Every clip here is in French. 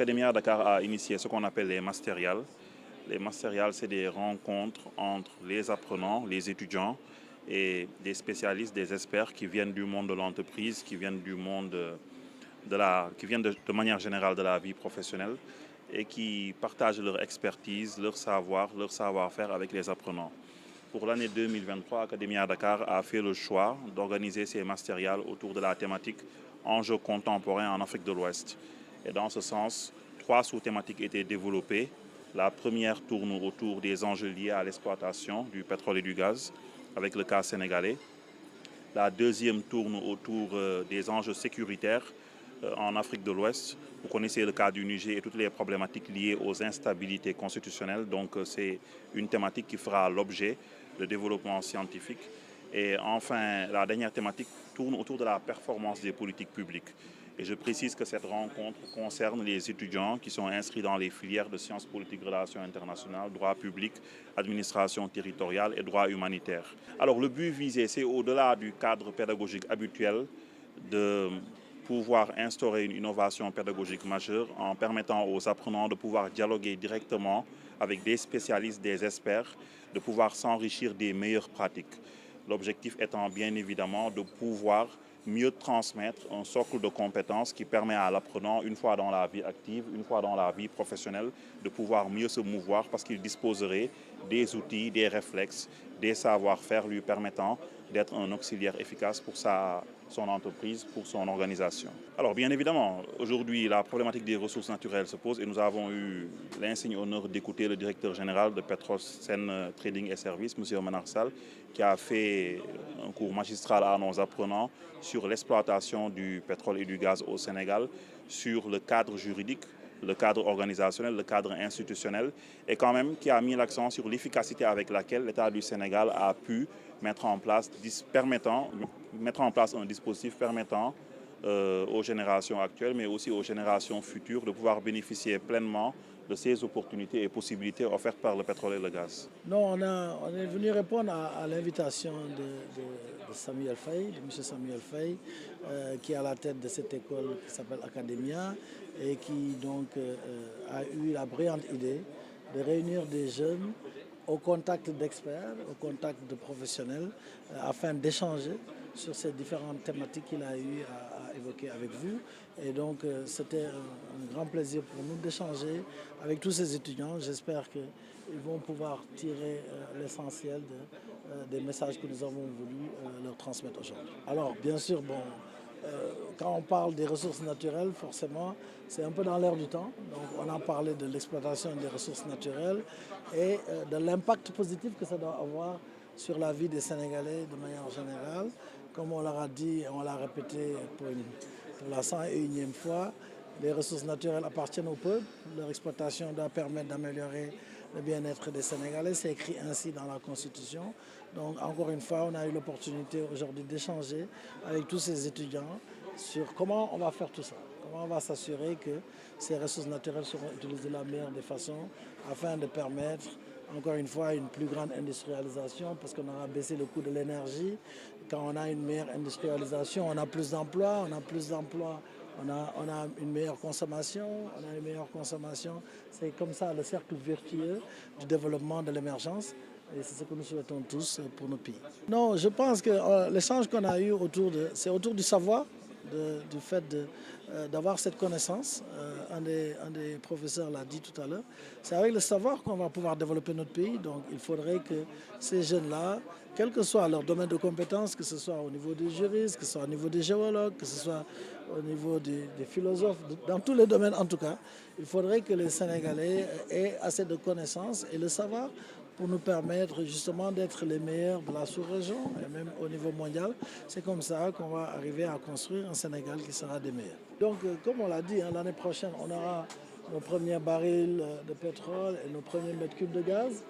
Academia Dakar a initié ce qu'on appelle les Masterials. Les Masterials, c'est des rencontres entre les apprenants, les étudiants et des spécialistes, des experts qui viennent du monde de l'entreprise, qui viennent du monde qui viennent de manière générale de la vie professionnelle et qui partagent leur expertise, leur savoir-faire avec les apprenants. Pour l'année 2023, Academia Dakar a fait le choix d'organiser ces Masterials autour de la thématique enjeux contemporains en Afrique de l'Ouest. Et dans ce sens, 3 sous-thématiques étaient développées. La première tourne autour des enjeux liés à l'exploitation du pétrole et du gaz, avec le cas sénégalais. La deuxième tourne autour des enjeux sécuritaires en Afrique de l'Ouest. Vous connaissez le cas du Niger et toutes les problématiques liées aux instabilités constitutionnelles. Donc c'est une thématique qui fera l'objet de développement scientifique. Et enfin, la dernière thématique tourne autour de la performance des politiques publiques. Et je précise que cette rencontre concerne les étudiants qui sont inscrits dans les filières de sciences politiques, relations internationales, droit public, administration territoriale et droit humanitaire. Alors le but visé, c'est au-delà du cadre pédagogique habituel de pouvoir instaurer une innovation pédagogique majeure en permettant aux apprenants de pouvoir dialoguer directement avec des spécialistes, des experts, de pouvoir s'enrichir des meilleures pratiques. L'objectif étant bien évidemment de pouvoir mieux transmettre un socle de compétences qui permet à l'apprenant, une fois dans la vie active, une fois dans la vie professionnelle, de pouvoir mieux se mouvoir parce qu'il disposerait des outils, des réflexes, des savoir-faire lui permettant d'être un auxiliaire efficace pour son entreprise, pour son organisation. Alors bien évidemment, aujourd'hui la problématique des ressources naturelles se pose et nous avons eu l'insigne honneur d'écouter le directeur général de Petrosen Trading et Services, M. Oumar Sall, qui a fait un cours magistral à nos apprenants sur l'exploitation du pétrole et du gaz au Sénégal, sur le cadre juridique, le cadre organisationnel, le cadre institutionnel, et quand même qui a mis l'accent sur l'efficacité avec laquelle l'État du Sénégal a pu mettre en place un dispositif permettant aux générations actuelles, mais aussi aux générations futures, de pouvoir bénéficier pleinement de ces opportunités et possibilités offertes par le pétrole et le gaz. Non, on est venu répondre à l'invitation de Samuel Faye, de M. Samuel Faye, qui est à la tête de cette école qui s'appelle Academia et qui donc a eu la brillante idée de réunir des jeunes au contact d'experts, au contact de professionnels, afin d'échanger sur ces différentes thématiques qu'il a eu à évoquer avec vous. Et donc c'était un grand plaisir pour nous d'échanger avec tous ces étudiants. J'espère qu'ils vont pouvoir tirer l'essentiel des messages que nous avons voulu leur transmettre aujourd'hui. Alors bien sûr, quand on parle des ressources naturelles, forcément, c'est un peu dans l'air du temps. Donc, on a parlé de l'exploitation des ressources naturelles et de l'impact positif que ça doit avoir sur la vie des Sénégalais de manière générale. Comme on leur a dit et on l'a répété pour la 101e fois, les ressources naturelles appartiennent au peuple. Leur exploitation doit permettre d'améliorer le bien-être des Sénégalais. C'est écrit ainsi dans la Constitution. Donc, encore une fois, on a eu l'opportunité aujourd'hui d'échanger avec tous ces étudiants sur comment on va faire tout ça. Comment on va s'assurer que ces ressources naturelles seront utilisées de la meilleure des façons afin de permettre, encore une fois, une plus grande industrialisation parce qu'on aura baissé le coût de l'énergie. Quand on a une meilleure industrialisation, on a plus d'emplois, on a une meilleure consommation, C'est comme ça le cercle vertueux du développement de l'émergence. Et c'est ce que nous souhaitons tous pour nos pays. Non, je pense que l'échange qu'on a eu c'est autour du savoir, du fait d'avoir cette connaissance. Un des professeurs l'a dit tout à l'heure. C'est avec le savoir qu'on va pouvoir développer notre pays. Donc il faudrait que ces jeunes-là, quel que soit leur domaine de compétences, que ce soit au niveau des juristes, que ce soit au niveau des géologues, que ce soit au niveau des philosophes, dans tous les domaines en tout cas, il faudrait que les Sénégalais aient assez de connaissances et le savoir pour nous permettre justement d'être les meilleurs de la sous-région et même au niveau mondial. C'est comme ça qu'on va arriver à construire un Sénégal qui sera des meilleurs. Donc, comme on l'a dit, l'année prochaine, on aura nos premiers barils de pétrole et nos premiers mètres cubes de gaz.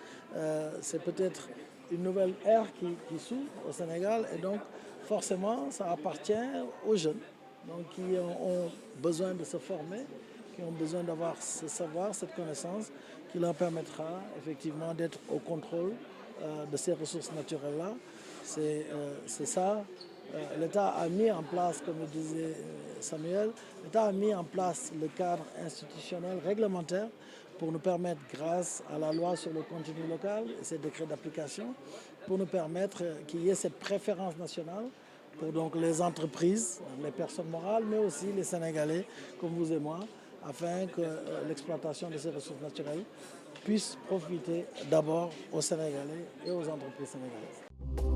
C'est peut-être une nouvelle ère qui s'ouvre au Sénégal et donc forcément, ça appartient aux jeunes donc, qui ont besoin de se former, qui ont besoin d'avoir ce savoir, cette connaissance qui leur permettra effectivement d'être au contrôle de ces ressources naturelles-là. C'est ça l'État a mis en place, comme le disait Samuel, l'État a mis en place le cadre institutionnel réglementaire pour nous permettre, grâce à la loi sur le contenu local et ses décrets d'application, pour nous permettre qu'il y ait cette préférence nationale pour donc les entreprises, les personnes morales, mais aussi les Sénégalais, comme vous et moi, afin que l'exploitation de ces ressources naturelles puisse profiter d'abord aux Sénégalais et aux entreprises sénégalaises.